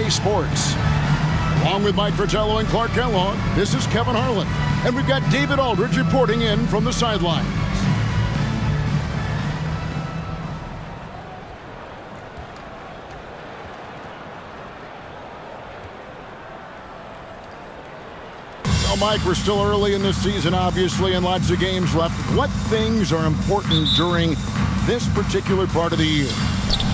NBA Sports. Along with Mike Fratello and Clark Kellogg, this is Kevin Harlan. And we've got David Aldridge reporting in from the sidelines. Well, Mike, we're still early in this season, obviously, and lots of games left. What things are important during this particular part of the year?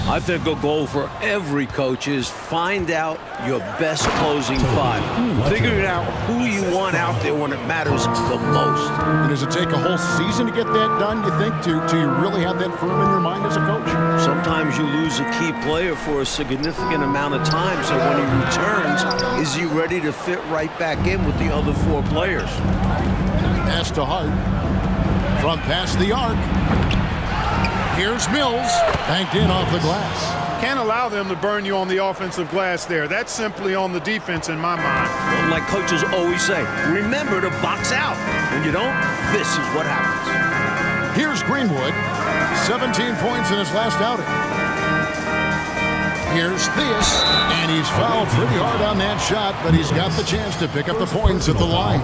I think a goal for every coach is find out your best closing five. Figuring out who you want out there when it matters the most. And does it take a whole season to get that done, you think, to you really have that firm in your mind as a coach? Sometimes you lose a key player for a significant amount of time, so when he returns, is he ready to fit right back in with the other four players? Pass to Hart. From past the arc. Here's Mills, banked in off the glass. Can't allow them to burn you on the offensive glass there. That's simply on the defense in my mind. Well, like coaches always say, remember to box out. When you don't, this is what happens. Here's Greenwood, 17 points in his last outing. Here's Theus, and he's fouled pretty hard on that shot, but he's got the chance to pick up the points at the line.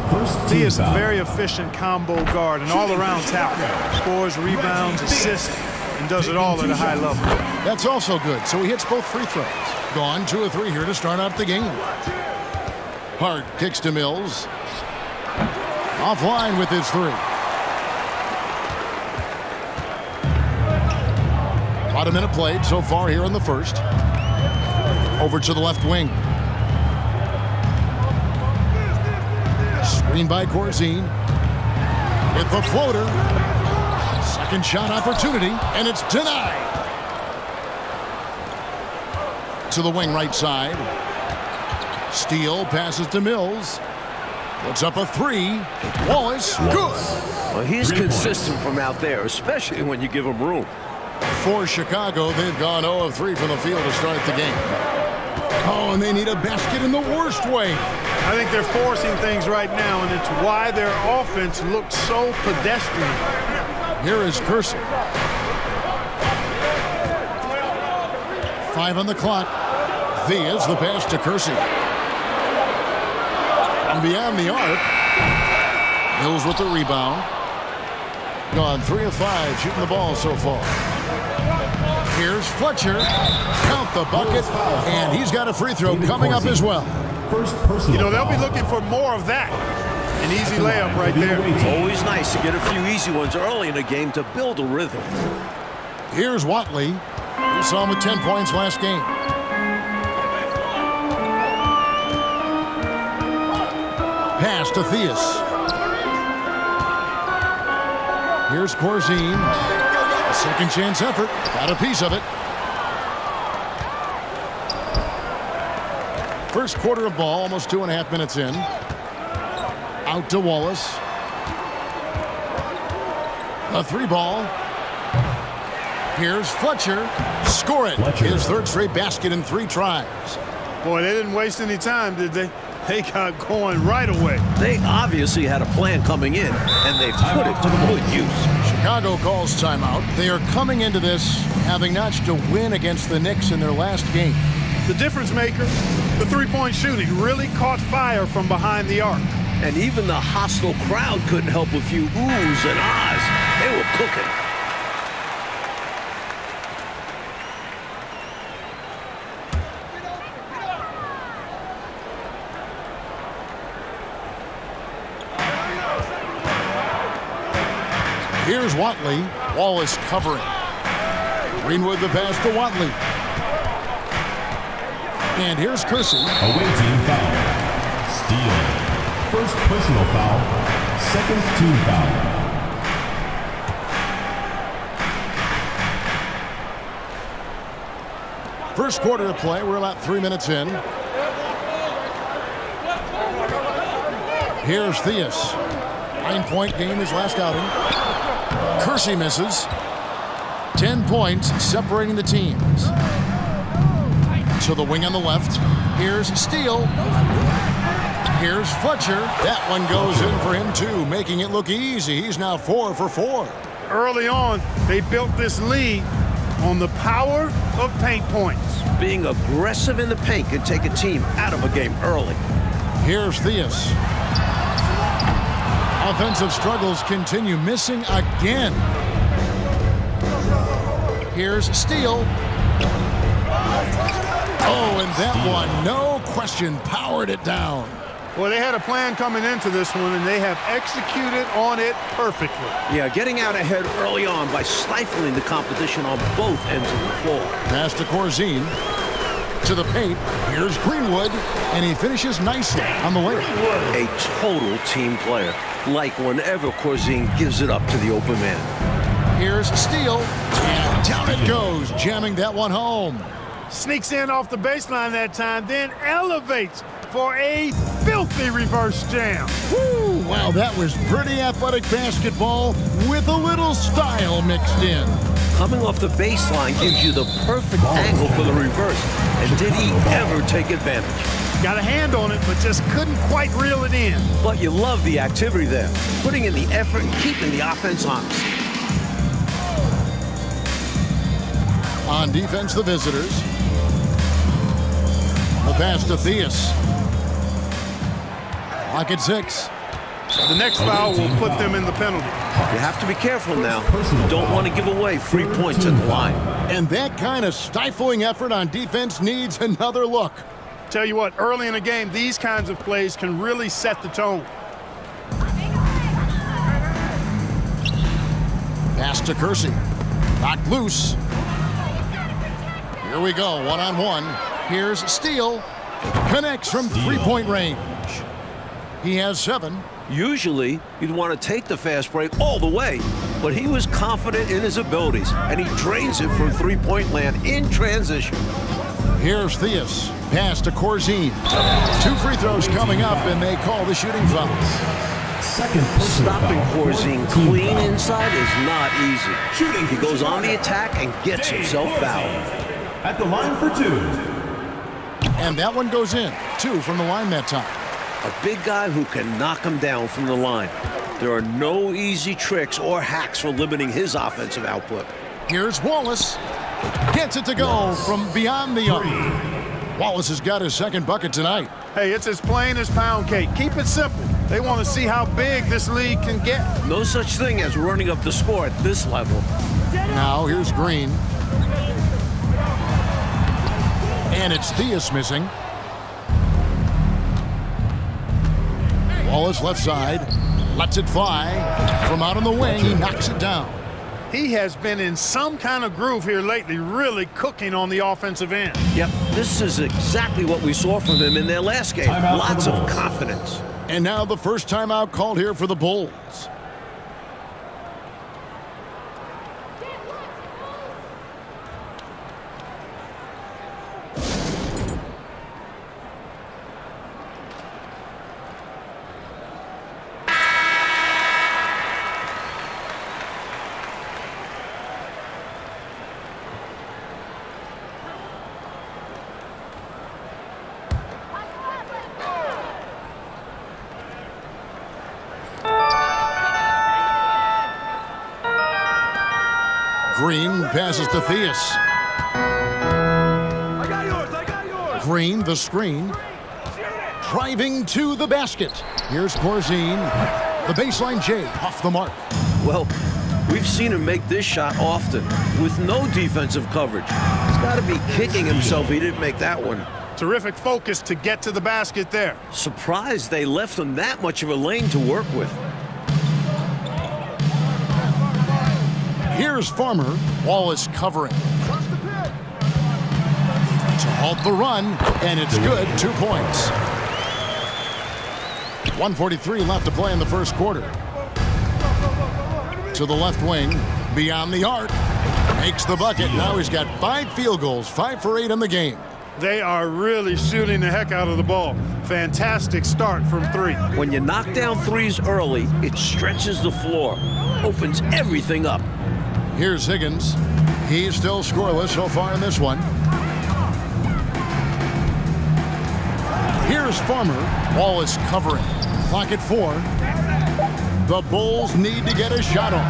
Theus, a very efficient combo guard, and all-around talent. Scores, rebounds, assists, and does it all at a high level. That's also good, so he hits both free throws. Gone 2 of 3 here to start out the game. Hart kicks to Mills. Offline with his 3. About a minute played so far here in the first. Over to the left wing. Screen by Corzine. With the floater. Second shot opportunity, and it's denied. To the wing right side. Steele passes to Mills. Puts up a 3. Wallace, good. Well, he's consistent from out there, especially when you give him room. For Chicago, they've gone 0 of 3 from the field to start the game. Oh, and they need a basket in the worst way. I think they're forcing things right now, and it's why their offense looks so pedestrian. Here is Kersey. 5 on the clock. Theus, the pass to Kersey. From beyond the arc. Mills with the rebound. Gone 3 of 5 shooting the ball so far. Here's Fletcher. Count the bucket. And he's got a free throw coming up as well. You know, they'll be looking for more of that. An easy layup right there. Always nice to get a few easy ones early in a game to build a rhythm. Here's Watley. We saw him with 10 points last game. Pass to Theus. Here's Corzine. A second chance effort. Got a piece of it. First quarter of ball, almost 2.5 minutes in. Out to Wallace. A 3 ball. Here's Fletcher. Score it. His third straight basket in 3 tries. Boy, they didn't waste any time, did they? They got going right away. They obviously had a plan coming in, and they've put it to good use. Chicago calls timeout. They are coming into this having notched a win against the Knicks in their last game. The difference maker, the three-point shooting, really caught fire from behind the arc. And even the hostile crowd couldn't help a few oohs and ahs. They were cooking. Here's Watley. Wallace covering. Greenwood the pass to Watley. And here's Kersey. Away team foul. Steele. First personal foul. Second team foul. First quarter of play. We're about 3 minutes in. Here's Theus. 9-point game his last outing. Kersey misses. 10 points separating the teams. To the wing on the left. Here's Steele. Here's Fletcher. That one goes in for him too, making it look easy. He's now 4 for 4. Early on, they built this lead on the power of paint points. Being aggressive in the paint can take a team out of a game early. Here's Theus. Offensive struggles continue, missing again. Here's Steele. Oh, and that one, no question, powered it down. Well, they had a plan coming into this one, and they have executed on it perfectly. Yeah, getting out ahead early on by stifling the competition on both ends of the floor. Pass to Corzine. To the paint. Here's Greenwood, and he finishes nicely on the layup. A total team player. Like whenever Corzine gives it up to the open man. Here's Steele, and down it goes, jamming that one home. Sneaks in off the baseline that time, then elevates for a filthy reverse jam. Woo! Wow, that was pretty athletic basketball with a little style mixed in. Coming off the baseline gives you the perfect angle for the reverse. And did he ever take advantage? Got a hand on it, but just couldn't quite reel it in. But you love the activity there, putting in the effort and keeping the offense honest. On defense, the visitors. The pass to Theus. Clock at 6. The next foul will put them in the penalty. You have to be careful now. You don't want to give away free points at the line. And that kind of stifling effort on defense needs another look. Tell you what, early in the game, these kinds of plays can really set the tone. Pass to Kersey. Knocked loose. Here we go, one-on-one. Here's Steele. Connects from three-point range. He has 7. Usually, you'd want to take the fast break all the way, but he was confident in his abilities, and he drains it from three-point land in transition. Here's Theus. Pass to Corzine. 2 free throws coming up, and they call the shooting foul. Stopping Corzine clean inside is not easy. He goes on the attack and gets himself fouled. At the line for 2. And that one goes in. 2 from the line that time. A big guy who can knock him down from the line. There are no easy tricks or hacks for limiting his offensive output. Here's Wallace. Gets it to go from beyond the arc. Wallace has got his second bucket tonight. Hey, it's as plain as pound cake. Keep it simple. They want to see how big this league can get. No such thing as running up the score at this level. Now here's Green. And it's Theus missing. Wallace left side. Lets it fly. From out on the wing, he knocks it down. He has been in some kind of groove here lately, really cooking on the offensive end. Yep, this is exactly what we saw from him in their last game. Lots of confidence. And now the first timeout called here for the Bulls. Green passes to Theus. I got yours. Green, the screen. Driving to the basket. Here's Corzine. The baseline J off the mark. Well, we've seen him make this shot often with no defensive coverage. He's got to be kicking himself he didn't make that one. Terrific focus to get to the basket there. Surprised they left him that much of a lane to work with. Here's Farmer. Wallace covering. To halt the run, and it's good. 2 points. 1:43 left to play in the first quarter. To the left wing, beyond the arc. Makes the bucket. Now he's got 5 field goals, 5 for 8 in the game. They are really shooting the heck out of the ball. Fantastic start from 3. When you knock down threes early, it stretches the floor, opens everything up. Here's Higgins. He's still scoreless so far in this one. Here's Farmer. Wallace covering. Clock at 4. The Bulls need to get a shot on.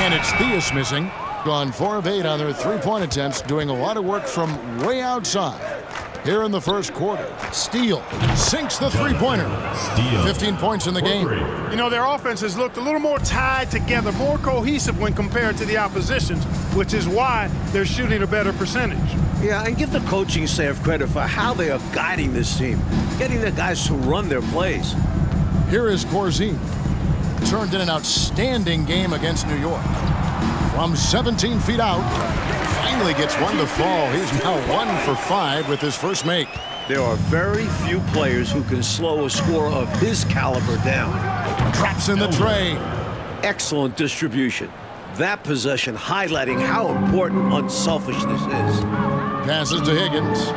And it's Theus missing. Gone 4 of 8 on their three-point attempts, doing a lot of work from way outside. Here in the first quarter, Steele sinks the three-pointer. 15 points in the game. You know, their offense has looked a little more tied together, more cohesive when compared to the opposition's, which is why they're shooting a better percentage. Yeah, and give the coaching staff credit for how they are guiding this team, getting the guys to run their plays. Here is Corzine. Turned in an outstanding game against New York. From 17 feet out, finally gets one to fall. He's now 1 for 5 with his first make. There are very few players who can slow a scorer of his caliber down. Drops in the tray. Excellent distribution. That possession highlighting how important unselfishness is. Passes to Higgins.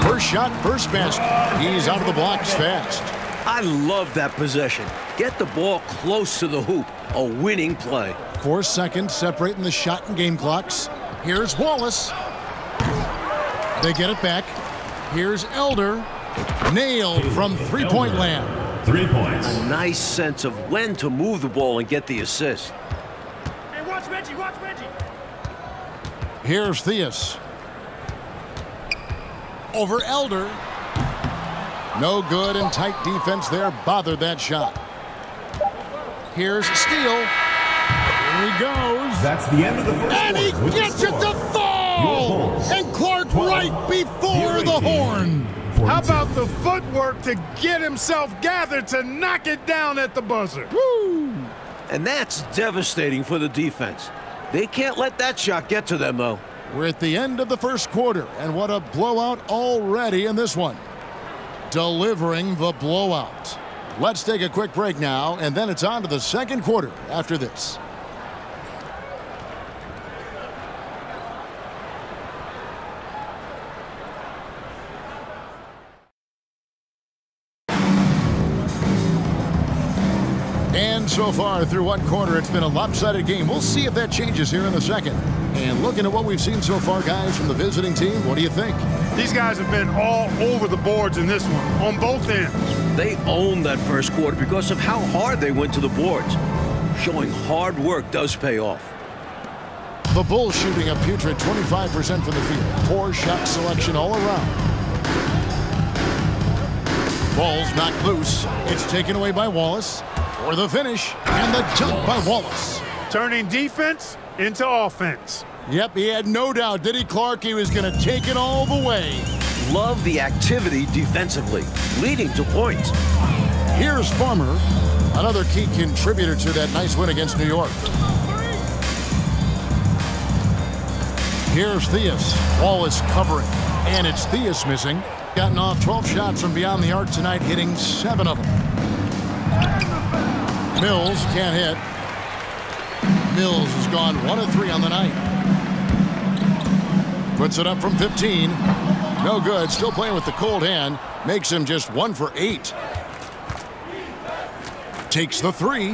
First shot, first basket. He's out of the blocks fast. I love that possession. Get the ball close to the hoop. A winning play. 4 seconds separating the shot and game clocks. Here's Wallace. They get it back. Here's Elder. Nailed from three-point land. 3 points. A nice sense of when to move the ball and get the assist. Hey, watch Reggie, watch Reggie. Here's Theus. Over Elder. No good, and tight defense there bothered that shot. Here's Steele. Here he goes. That's the end of the first And he quarter. gets it to fall! And Clark right before the horn. How about the footwork to get himself gathered to knock it down at the buzzer? Woo! And that's devastating for the defense. They can't let that shot get to them, though. We're at the end of the first quarter, and what a blowout already in this one. Delivering the blowout. Let's take a quick break now, and then it's on to the second quarter after this. And so far through one quarter, it's been a lopsided game. We'll see if that changes here in the second. And looking at what we've seen so far, guys, from the visiting team, what do you think? These guys have been all over the boards in this one, on both ends. They owned that first quarter because of how hard they went to the boards. Showing hard work does pay off. The Bulls shooting a putrid 25% from the field. Poor shot selection all around. Ball's knocked loose. It's taken away by Wallace. For the finish, and the jump by Wallace. Turning defense into offense. Yep, he had no doubt, did he, Clark? He was going to take it all the way. Love the activity defensively, leading to points. Here's Farmer, another key contributor to that nice win against New York. Here's Theus. Wallace covering, and it's Theus missing. Gotten off 12 shots from beyond the arc tonight, hitting 7 of them. Mills can't hit. Mills has gone 1 of 3 on the night. Puts it up from 15. No good. Still playing with the cold hand. Makes him just 1 for 8. Takes the 3.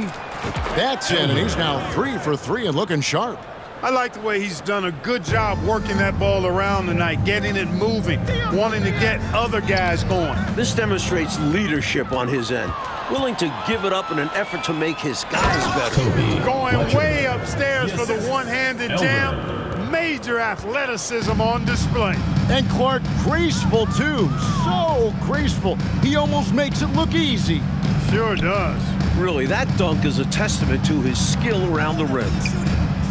That's in, and he's now 3 for 3 and looking sharp. I like the way he's done a good job working that ball around tonight, getting it moving, wanting to get other guys going. This demonstrates leadership on his end, willing to give it up in an effort to make his guys better. Going way upstairs for the one-handed jam. Major athleticism on display. And Clark graceful, too. So graceful. He almost makes it look easy. Sure does. Really, that dunk is a testament to his skill around the rim.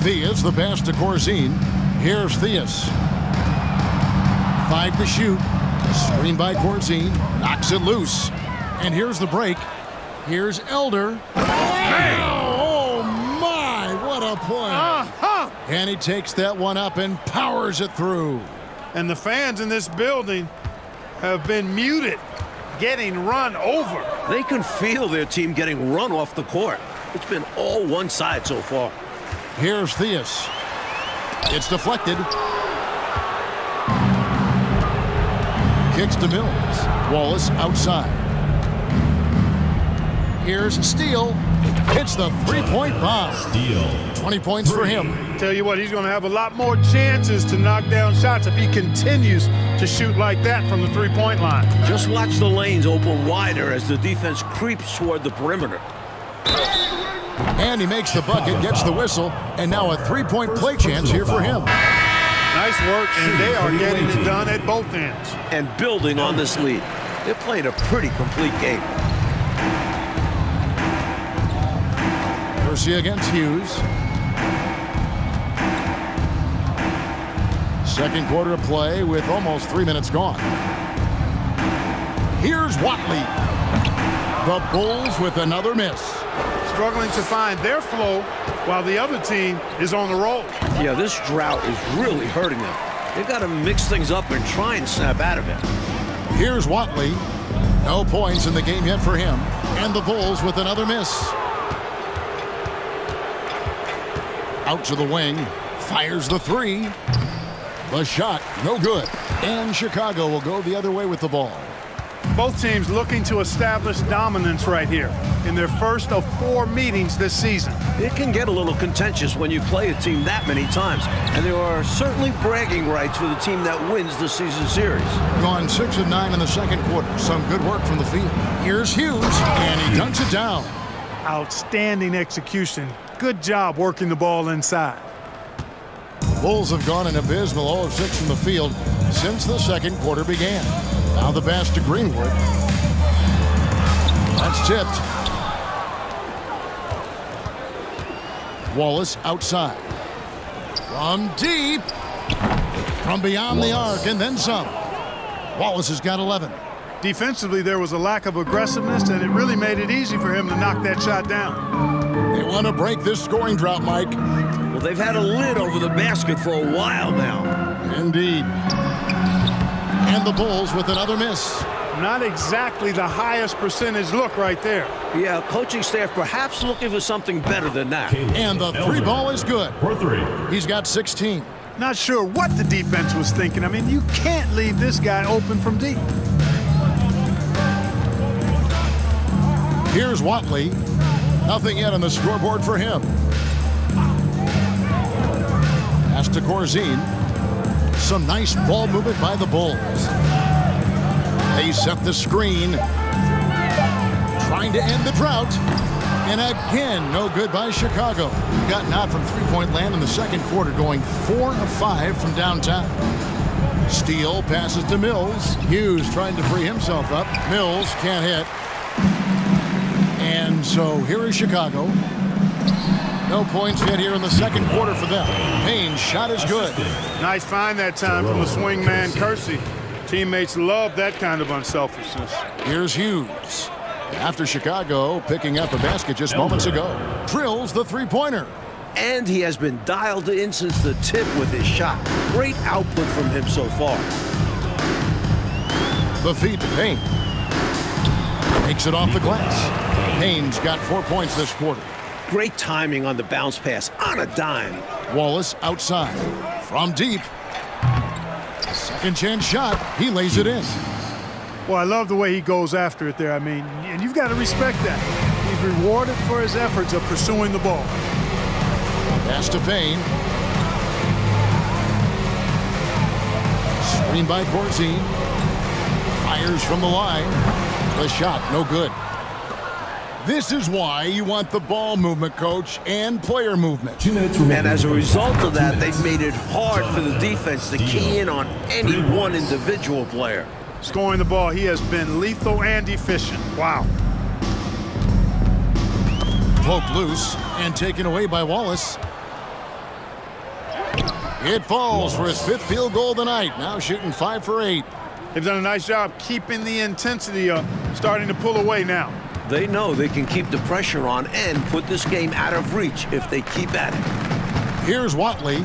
Theus, the pass to Corzine. Here's Theus. 5 to shoot. Screen by Corzine. Knocks it loose. And here's the break. Here's Elder. Oh, my. What a play. And he takes that one up and powers it through. And the fans in this building have been muted, getting run over. They can feel their team getting run off the court. It's been all one side so far. Here's Theus. It's deflected. Kicks to Mills. Wallace outside. Here's Steele. Hits the three-point bomb. Steele. 20 points for him. Tell you what, he's going to have a lot more chances to knock down shots if he continues to shoot like that from the three-point line. Just watch the lanes open wider as the defense creeps toward the perimeter. And he makes the bucket, gets the whistle, and now a three-point play chance here for him. Nice work, and they are getting it done at both ends. And building on this lead. They're playing a pretty complete game. Kersey against Hughes. Second quarter of play with almost 3 minutes gone. Here's Watley. The Bulls with another miss. Struggling to find their flow while the other team is on the roll. Yeah, this drought is really hurting them. They've got to mix things up and try and snap out of it. Here's Watley. No points in the game yet for him. And the Bulls with another miss. Out to the wing. Fires the three. The shot, no good. And Chicago will go the other way with the ball. Both teams looking to establish dominance right here in their first of 4 meetings this season. It can get a little contentious when you play a team that many times. And there are certainly bragging rights for the team that wins the season series. Gone 6 of 9 in the second quarter. Some good work from the field. Here's Hughes, and he dunks it down. Outstanding execution. Good job working the ball inside. Bulls have gone an abysmal 0 of 6 from the field since the second quarter began. Now the pass to Greenwood. That's tipped. Wallace outside. From deep. From beyond the arc and then some. Wallace has got 11. Defensively, there was a lack of aggressiveness, and it really made it easy for him to knock that shot down. They want to break this scoring drought, Mike. Well, they've had a lid over the basket for a while now. Indeed. And the Bulls with another miss. Not exactly the highest percentage look right there. Yeah, coaching staff perhaps looking for something better than that. And the three ball is good. For 3. He's got 16. Not sure what the defense was thinking. I mean, you can't leave this guy open from deep. Here's Watley. Nothing yet on the scoreboard for him. Pass to Corzine. Some nice ball movement by the Bulls. They set the screen. Trying to end the drought. And again, no good by Chicago. Gotten out from three-point land in the second quarter, going 4 of 5 from downtown. Steele passes to Mills. Hughes trying to free himself up. Mills can't hit. And so here is Chicago. No points yet here in the second quarter for them. Payne's shot is good. Nice find that time from the swing man, Kersey. Teammates love that kind of unselfishness. Here's Hughes. After Chicago picking up a basket just moments ago. Drills the three-pointer. And he has been dialed in since the tip with his shot. Great output from him so far. The feed to Payne. Makes it off the glass. Payne's got 4 points this quarter. Great timing on the bounce pass on a dime. Wallace outside. From deep. Second chance shot. He lays it in. Well, I love the way he goes after it there. I mean, and you've got to respect that. He's rewarded for his efforts of pursuing the ball. Pass to Payne. Screen by Corzine. Fires from the line. The shot, no good. This is why you want the ball movement, coach, and player movement. 2 minutes remaining. And as a result of that, they've made it hard for the defense to key in on any one individual player. Scoring the ball, he has been lethal and efficient. Wow. Poked loose and taken away by Wallace. It falls for his 5th field goal of the night. Now shooting 5 for 8. They've done a nice job keeping the intensity up, starting to pull away now. They know they can keep the pressure on and put this game out of reach if they keep at it. Here's Watley.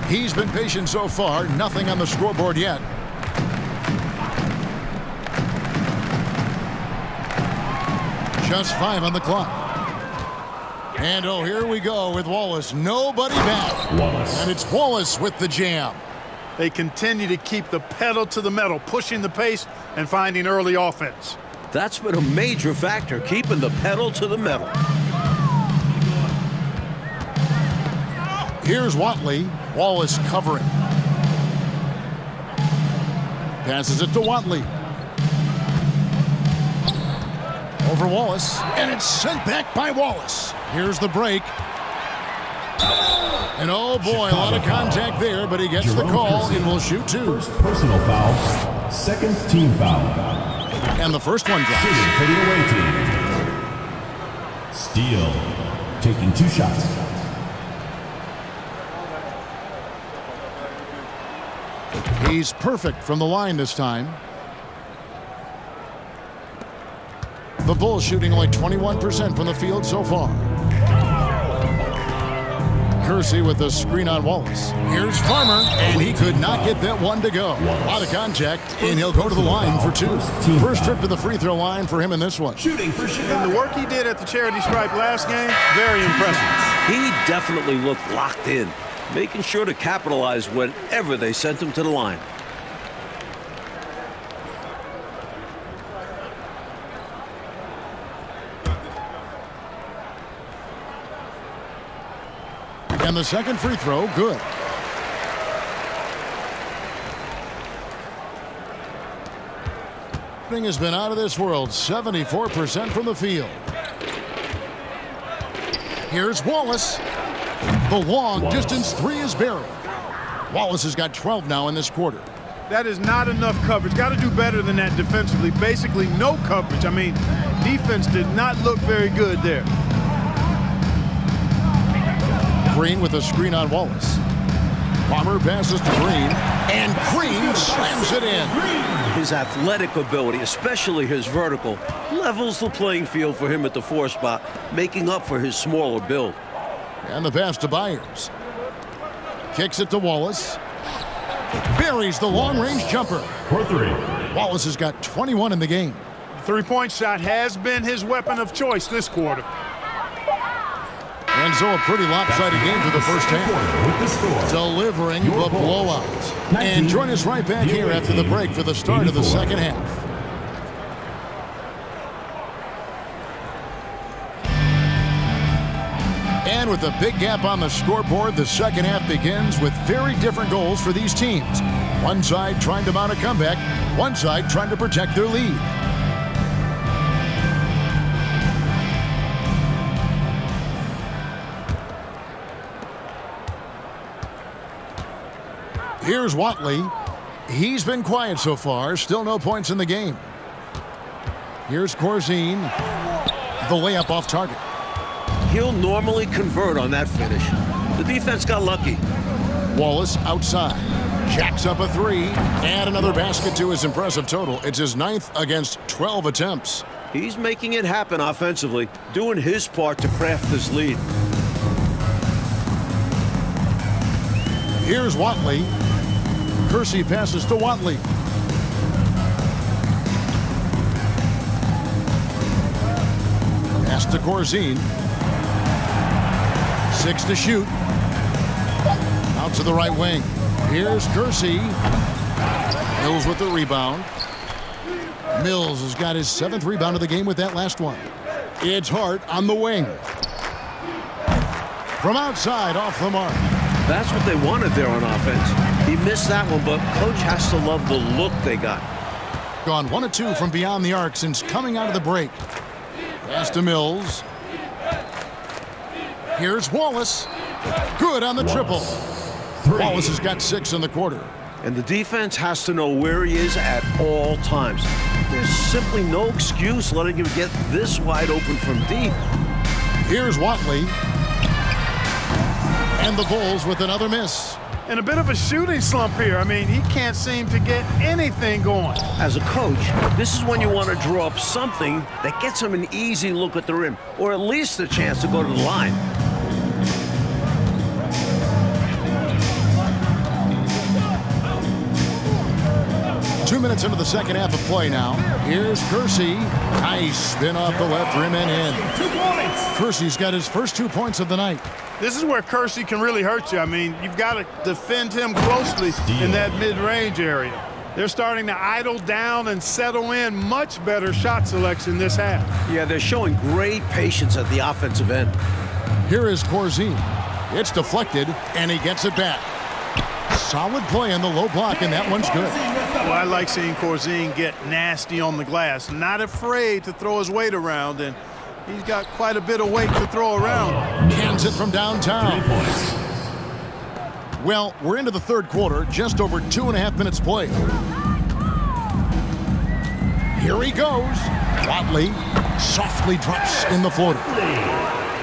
He's been patient so far. Nothing on the scoreboard yet. Just 5 on the clock. And oh, here we go with Wallace. Nobody back. Wallace. And it's Wallace with the jam. They continue to keep the pedal to the metal, pushing the pace and finding early offense. That's been a major factor, keeping the pedal to the metal. Here's Watley. Wallace covering. Passes it to Watley. Over Wallace, and it's sent back by Wallace. Here's the break. And oh boy, a lot of contact there, but he gets the call and will shoot two. First personal foul, second team foul. And the first one drops. Shooting for the away team. Steele taking 2 shots. He's perfect from the line this time. The Bulls shooting only 21% from the field so far. Kersey with the screen on Wallace. Here's Farmer, and he could not get that one to go. A lot of contact, and he'll go to the line for 2. First trip to the free throw line for him in this one. Shooting for Chicago. And the work he did at the charity stripe last game, very impressive. He definitely looked locked in, making sure to capitalize whenever they sent him to the line. And the second free throw, good. Thing has been out of this world, 74% from the field. Here's Wallace. The long distance 3 is buried. Wallace has got 12 now in this quarter. That is not enough coverage. Got to do better than that defensively. Basically no coverage. I mean, defense did not look very good there. Green with a screen on Wallace. Palmer passes to Green, and Green slams it in. His athletic ability, especially his vertical, levels the playing field for him at the 4 spot, making up for his smaller build. And the pass to Byers. Kicks it to Wallace. Buries the long-range jumper. For 3. Wallace has got 21 in the game. Three-point shot has been his weapon of choice this quarter. And so a pretty lopsided game for the first half. With the score. Delivering the blowout. And join us right back here after the break for the start of the second half. And with a big gap on the scoreboard, the second half begins with very different goals for these teams. One side trying to mount a comeback, one side trying to protect their lead. Here's Watley. He's been quiet so far. Still no points in the game. Here's Corzine. The layup off target. He'll normally convert on that finish. The defense got lucky. Wallace outside. Jacks up a 3. And another basket to his impressive total. It's his 9th against 12 attempts. He's making it happen offensively, doing his part to craft this lead. Here's Watley. Kersey passes to Watley. Pass to Corzine. 6 to shoot. Out to the right wing. Here's Kersey. Mills with the rebound. Mills has got his 7th rebound of the game with that last one. It's Hart on the wing. From outside, off the mark. That's what they wanted there on offense. He missed that one, but coach has to love the look they got. Gone 1 of 2 from beyond the arc since coming out of the break. Pass to Mills. Here's Wallace. Good on the triple. Wallace has got 6 in the quarter. And the defense has to know where he is at all times. There's simply no excuse letting him get this wide open from deep. Here's Watley. And the Bulls with another miss. And a bit of a shooting slump here. I mean, he can't seem to get anything going. As a coach, this is when you want to draw up something that gets him an easy look at the rim, or at least a chance to go to the line. Two minutes into the second half of play now. Here's Kersey. Nice spin off the left rim and in. Kersey's got his first 2 points of the night. This is where Kersey can really hurt you. I mean, you've got to defend him closely in that mid-range area. They're starting to idle down and settle in. Much better shot selection this half. Yeah, they're showing great patience at the offensive end. Here is Corzine. It's deflected, and he gets it back. Solid play on the low block, and that one's good. Well, I like seeing Corzine get nasty on the glass. Not afraid to throw his weight around, and he's got quite a bit of weight to throw around. Cans it from downtown. 3 points. Well, we're into the third quarter, just over 2.5 minutes played. Here he goes. Watley softly drops in the floater.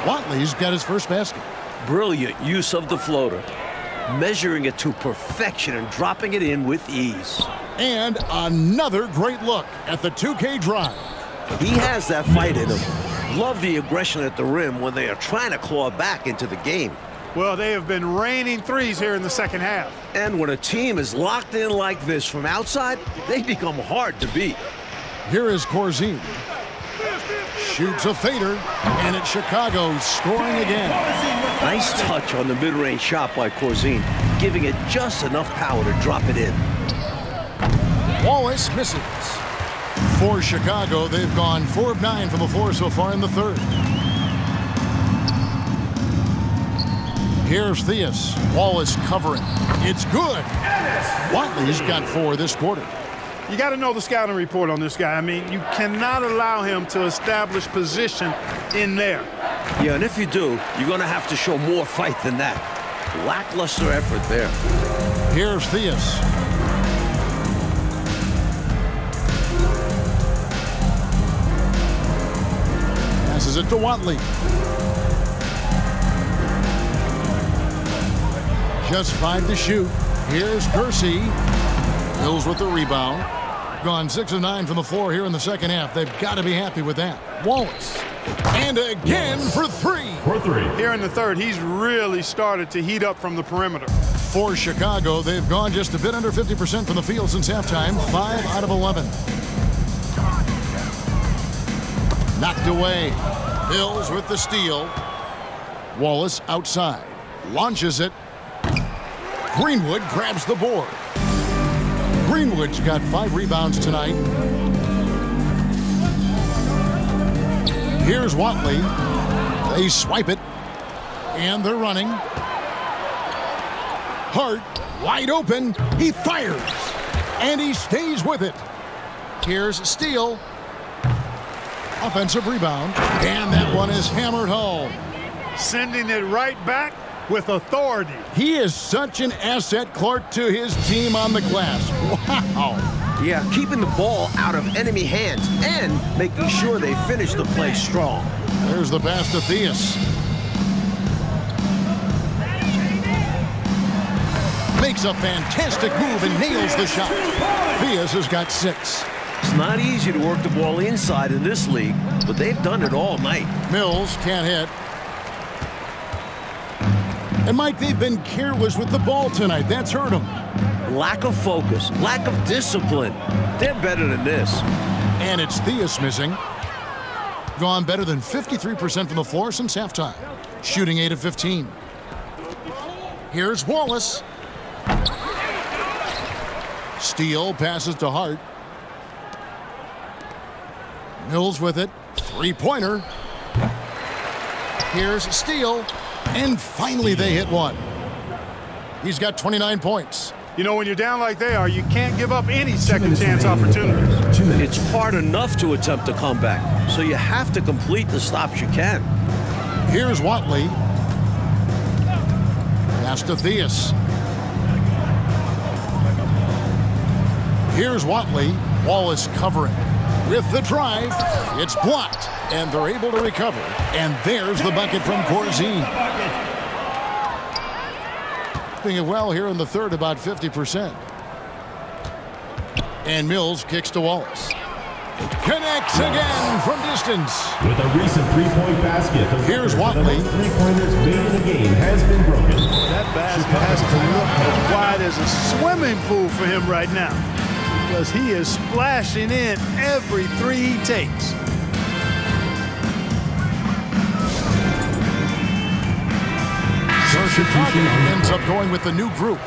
Watley's got his first basket. Brilliant use of the floater. Measuring it to perfection and dropping it in with ease. And another great look at the 2K drive. He has that fight in him. Love the aggression at the rim when they are trying to claw back into the game. Well, they have been raining threes here in the second half. And when a team is locked in like this from outside, they become hard to beat. Here is Corzine. Shoots a fader, and it's Chicago scoring again. Nice touch on the mid-range shot by Corzine, giving it just enough power to drop it in. Wallace misses. For Chicago, they've gone 4 of 9 from the floor so far in the third. Here's Theus. Wallace covering. It's good. Watley's got 4 this quarter. You got to know the scouting report on this guy. I mean, you cannot allow him to establish position in there. Yeah, and if you do, you're going to have to show more fight than that. Lackluster effort there. Here's Theus. Passes it to Watley. Just 5 to shoot. Here's Kersey. Mills with the rebound. Gone 6 of 9 from the floor here in the second half. They've got to be happy with that. Wallace. And again for 3. For 3. Here in the third, he's really started to heat up from the perimeter. For Chicago, they've gone just a bit under 50% from the field since halftime. 5 out of 11. Knocked away. Mills with the steal. Wallace outside. Launches it. Greenwood grabs the board. Greenwood's got 5 rebounds tonight. Here's Watley. They swipe it. And they're running. Hart, wide open. He fires. And he stays with it. Here's Steele. Offensive rebound. And that one is hammered home. Sending it right back with authority. He is such an asset, Clark, to his team on the glass. Wow. Yeah, keeping the ball out of enemy hands and making sure they finish the play strong. There's the pass to Theus. Makes a fantastic move and nails the shot. Theus has got 6. It's not easy to work the ball inside in this league, but they've done it all night. Mills can't hit. And, Mike, they've been careless with the ball tonight. That's hurt them. Lack of focus, lack of discipline. They're better than this. And it's Theus missing. Gone better than 53% from the floor since halftime. Shooting 8 of 15. Here's Wallace. Steele passes to Hart. Mills with it. 3-pointer. Here's Steele. And finally they hit one. He's got 29 points. You know, when you're down like they are, you can't give up any second chance opportunities. It's hard enough to attempt a comeback, so you have to complete the stops you can. Here's Watley. Pass to Theus. Here's Watley. Wallace covering. With the drive, it's blocked, and they're able to recover. And there's the bucket from Corzine. Doing it well here in the third, about 50%. And Mills kicks to Wallace. Connects again from distance. With a recent 3-point basket, Here's Watley. The most 3-pointers made in the game has been broken. That basket has to look as wide as a swimming pool for him right now, because he is splashing in every 3 he takes. So Chicago ends up going with the new group.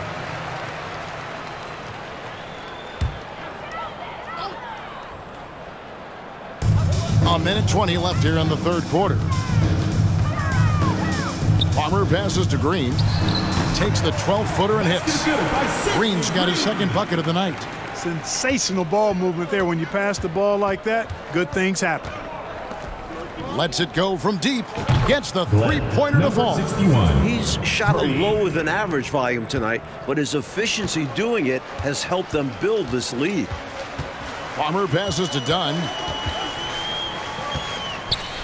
A minute 20 left here in the third quarter. Palmer passes to Green. Takes the 12-footer and hits. Green's got his second bucket of the night. Sensational ball movement there. When you pass the ball like that, good things happen. Lets it go from deep. Gets the three-pointer to fall. 61. He's shot a lower than average volume tonight, but his efficiency doing it has helped them build this lead. Farmer passes to Dunn.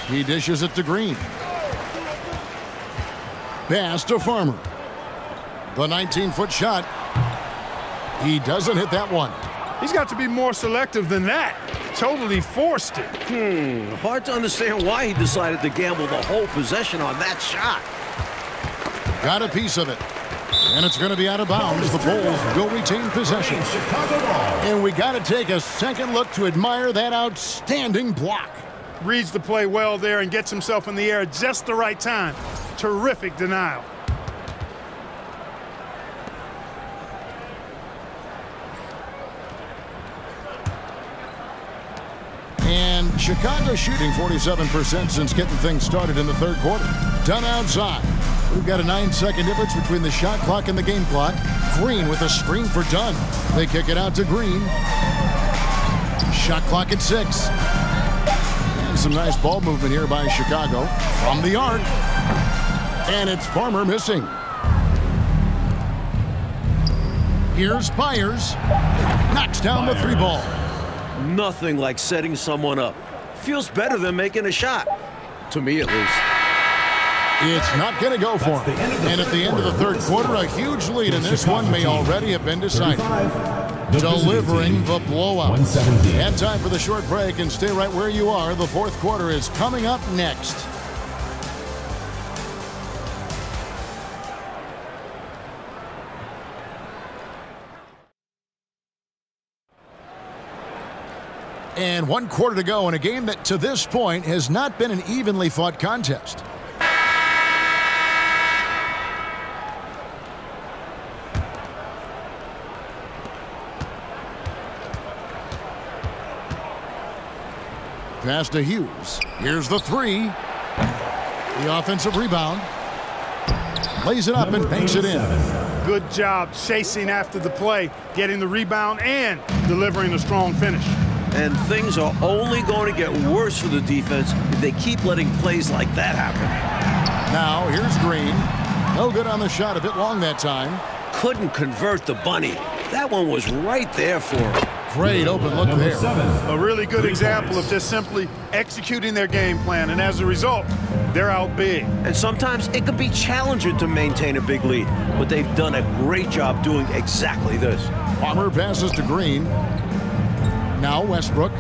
He dishes it to Green. Pass to Farmer. The 19-foot shot. He doesn't hit that one. He's got to be more selective than that. Totally forced it. Hard to understand why he decided to gamble the whole possession on that shot. Got a piece of it. And it's going to be out of bounds. The Bulls will retain possession. And we got to take a second look to admire that outstanding block. Reads the play well there and gets himself in the air at just the right time. Terrific denial. And Chicago shooting 47% since getting things started in the third quarter. Dunn outside. We've got a 9-second difference between the shot clock and the game clock. Green with a screen for Dunn. They kick it out to Green. Shot clock at 6. And some nice ball movement here by Chicago. From the arc. And it's Farmer missing. Here's Byers. Knocks down the 3 ball. Nothing like setting someone up. Feels better than making a shot. To me, at least. It's not going to go for him. And at the end of the third quarter, a huge lead in this one may already have been decided. Delivering the blowout. And time for the short break, and stay right where you are. The fourth quarter is coming up next. And 1 quarter to go in a game that to this point has not been an evenly fought contest. Pass to Hughes. Here's the 3. The offensive rebound. Lays it up and banks it in. Good job chasing after the play, getting the rebound and delivering a strong finish. And things are only going to get worse for the defense if they keep letting plays like that happen. Now, here's Green. No good on the shot, a bit long that time. Couldn't convert the bunny. That one was right there for him. Great open look there. A really good example of just simply executing their game plan, and as a result, they're out big. And sometimes it can be challenging to maintain a big lead, but they've done a great job doing exactly this. Farmer passes to Green. Now Westbrook.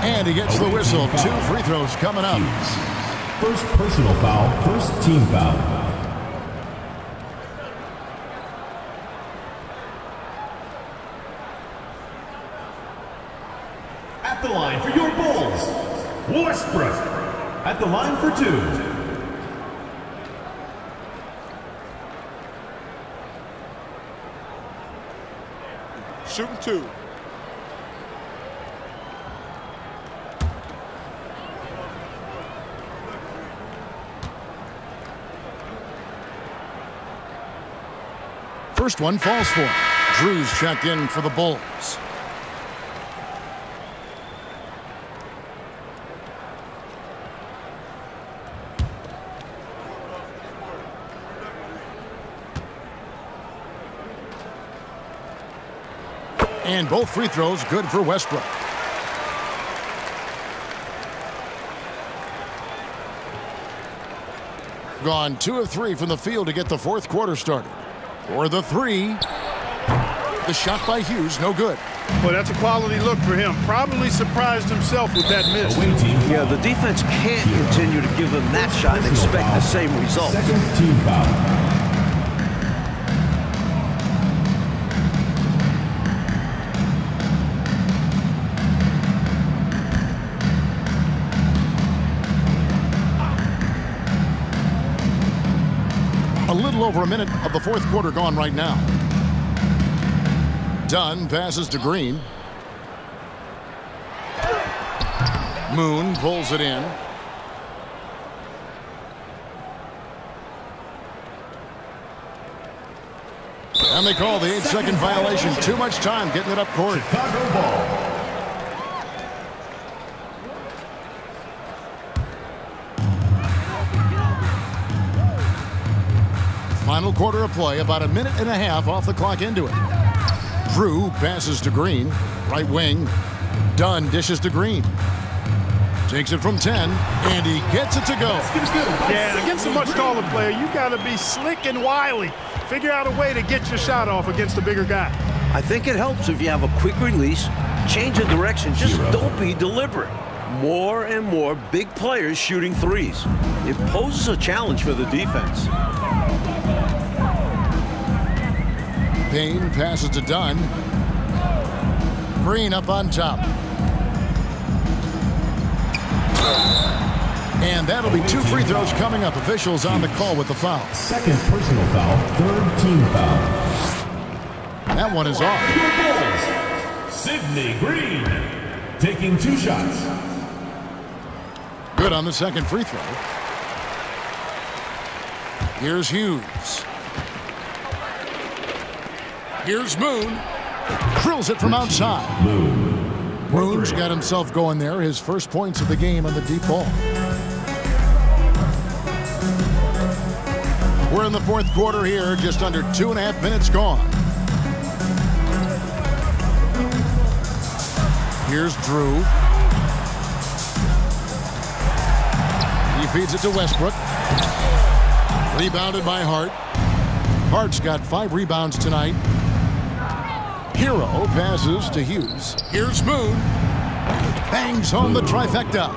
And he gets the whistle. 2 free throws coming up. First personal foul, first team foul. At the line for your Bulls, Westbrook. At the line for 2. Shooting 2. First one falls for him. Drew's checked in for the Bulls. And both free throws good for Westbrook. Gone 2 of 3 from the field to get the fourth quarter started. For the 3. The shot by Hughes, no good. Well, that's a quality look for him. Probably surprised himself with that miss. Yeah, the defense can't continue to give them that shot and expect the same result. Second team foul. A little over a minute of the fourth quarter gone right now. Dunn passes to Green. Moon pulls it in. And they call the 8-second violation. Too much time getting it up court. Chicago ball. Final quarter of play, about a minute and a half off the clock into it. Drew passes to Green, right wing. Dunn dishes to Green. Takes it from 10, and he gets it to go. Yeah, against a much taller player, you got to be slick and wily. Figure out a way to get your shot off against a bigger guy. I think it helps if you have a quick release, change the direction, just don't be deliberate. More and more big players shooting threes. It poses a challenge for the defense. Payne passes to Dunn. Green up on top. And that'll be 2 free throws coming up. Officials on the call with the foul. Second personal foul, third team foul. That one is off. Sidney Green taking 2 shots. Good on the second free throw. Here's Hughes. Here's Moon. Drills it from outside. Moon's got himself going there. His first points of the game on the deep ball. We're in the fourth quarter here. Just under 2.5 minutes gone. Here's Drew. He feeds it to Westbrook. Rebounded by Hart. Hart's got 5 rebounds tonight. Hero passes to Hughes. Here's Moon. Bangs home the trifecta.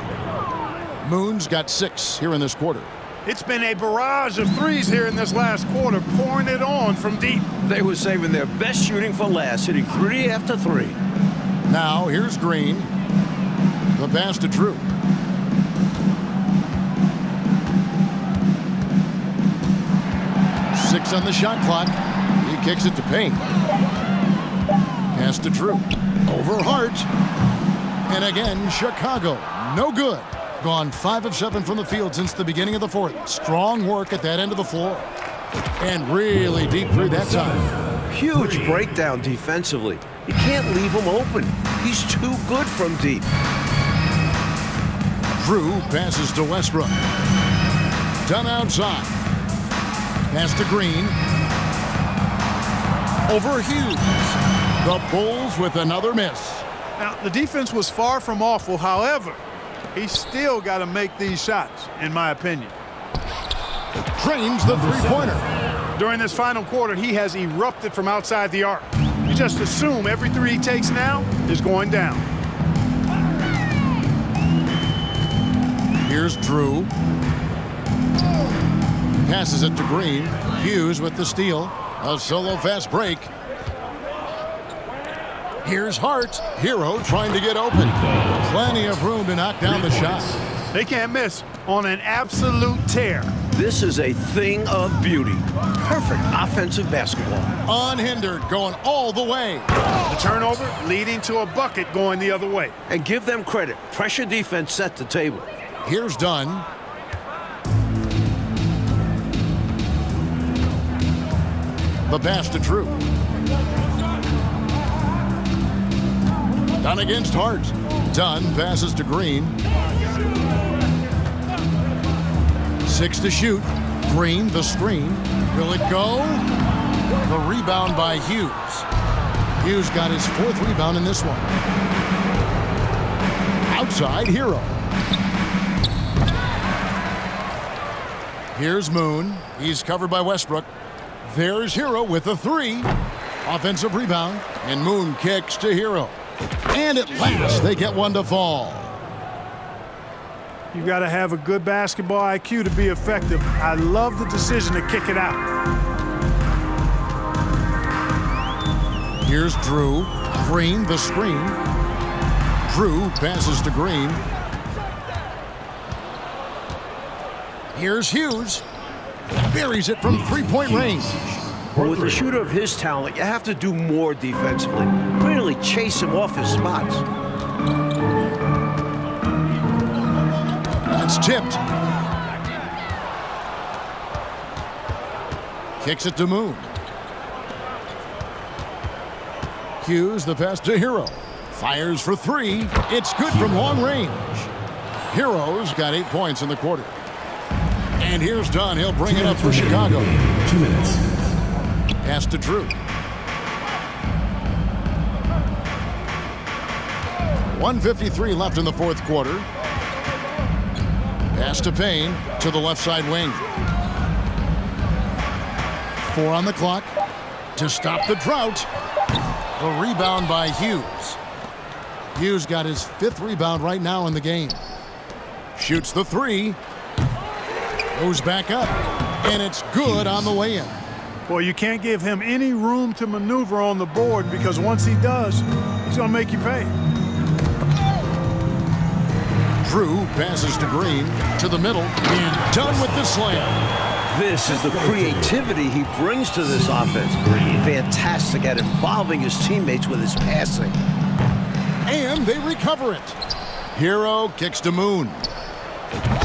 Moon's got 6 here in this quarter. It's been a barrage of threes here in this last quarter, pouring it on from deep. They were saving their best shooting for last, hitting 3 after 3. Now here's Green. The pass to Drew. Six on the shot clock. He kicks it to Payne. Pass to Drew. Over Hart. And again, Chicago. No good. Gone 5 of 7 from the field since the beginning of the fourth. Strong work at that end of the floor. And really deep through that time. Huge breakdown defensively. You can't leave him open. He's too good from deep. Drew passes to Westbrook. Done outside. Pass to Green. Over Hughes. The Bulls with another miss. Now, the defense was far from awful. However, he's still got to make these shots, in my opinion. Drains the three-pointer. During this final quarter, he has erupted from outside the arc. You just assume every 3 he takes now is going down. Here's Drew. Passes it to Green. Hughes with the steal. A solo fast break. Here's Hart. Hero trying to get open. Plenty of room to knock down the shot. They can't miss on an absolute tear. This is a thing of beauty. Perfect offensive basketball. Unhindered, going all the way. The turnover leading to a bucket going the other way. And give them credit. Pressure defense set the table. Here's Dunn. The pass to Drew. Dunn against Hart. Dunn passes to Green. 6 to shoot. Green, the screen. Will it go? The rebound by Hughes. Hughes got his 4th rebound in this one. Outside, Hero. Here's Moon. He's covered by Westbrook. There's Hero with a 3. Offensive rebound. And Moon kicks to Hero. And at last, they get one to fall. You've got to have a good basketball IQ to be effective. I love the decision to kick it out. Here's Drew. Green, the screen. Drew passes to Green. Here's Hughes. Buries it from 3-point range. With a shooter of his talent, you have to do more defensively. Really chase him off his spots. That's tipped. Kicks it to Moon. Hughes, the pass to Hero. Fires for three. It's good from long range. Hero's got 8 points in the quarter. And here's Dunn. He'll bring it up for Chicago. 2 minutes. Pass to Drew. 1:53 left in the fourth quarter. Pass to Payne to the left side wing. 4 on the clock to stop the drought. The rebound by Hughes. Hughes got his 5th rebound right now in the game. Shoots the three. Goes back up. And it's good on the way in. Boy, you can't give him any room to maneuver on the board because once he does, he's going to make you pay. Drew passes to Green to the middle and done with the slam. This is the creativity he brings to this offense. Fantastic at involving his teammates with his passing. And they recover it. Hero kicks to Moon.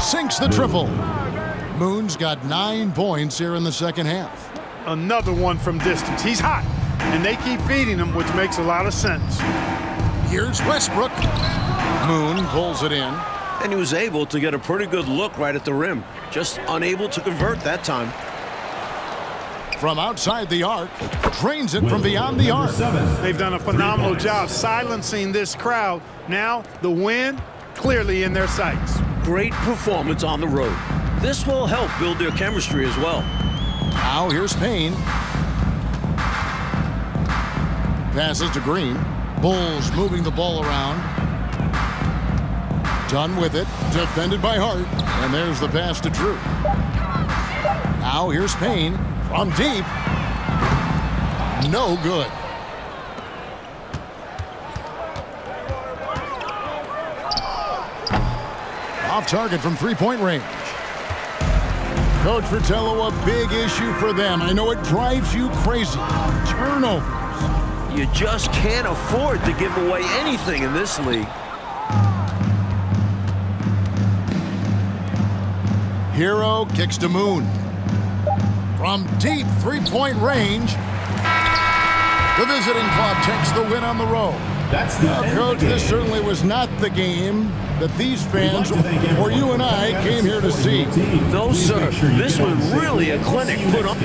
Sinks the triple. Moon's got 9 points here in the second half. Another one from distance. He's hot, and they keep feeding him, which makes a lot of sense. Here's Westbrook. Moon pulls it in. And he was able to get a pretty good look right at the rim. Just unable to convert that time. From outside the arc, drains it from beyond the arc. They've done a phenomenal job silencing this crowd. Now the win clearly in their sights. Great performance on the road. This will help build their chemistry as well. Now here's Payne. Passes to Green. Bulls moving the ball around. Done with it. Defended by Hart. And there's the pass to Drew. Now here's Payne. From deep. No good. Off target from three-point range. Coach Fratello, a big issue for them. I know it drives you crazy. Turnovers. You just can't afford to give away anything in this league. Hero kicks to Moon. From deep three-point range, the visiting club takes the win on the road. Now, Coach, this certainly was not the game that these fans or you and I came here to see. No, sir. This was really a clinic put on.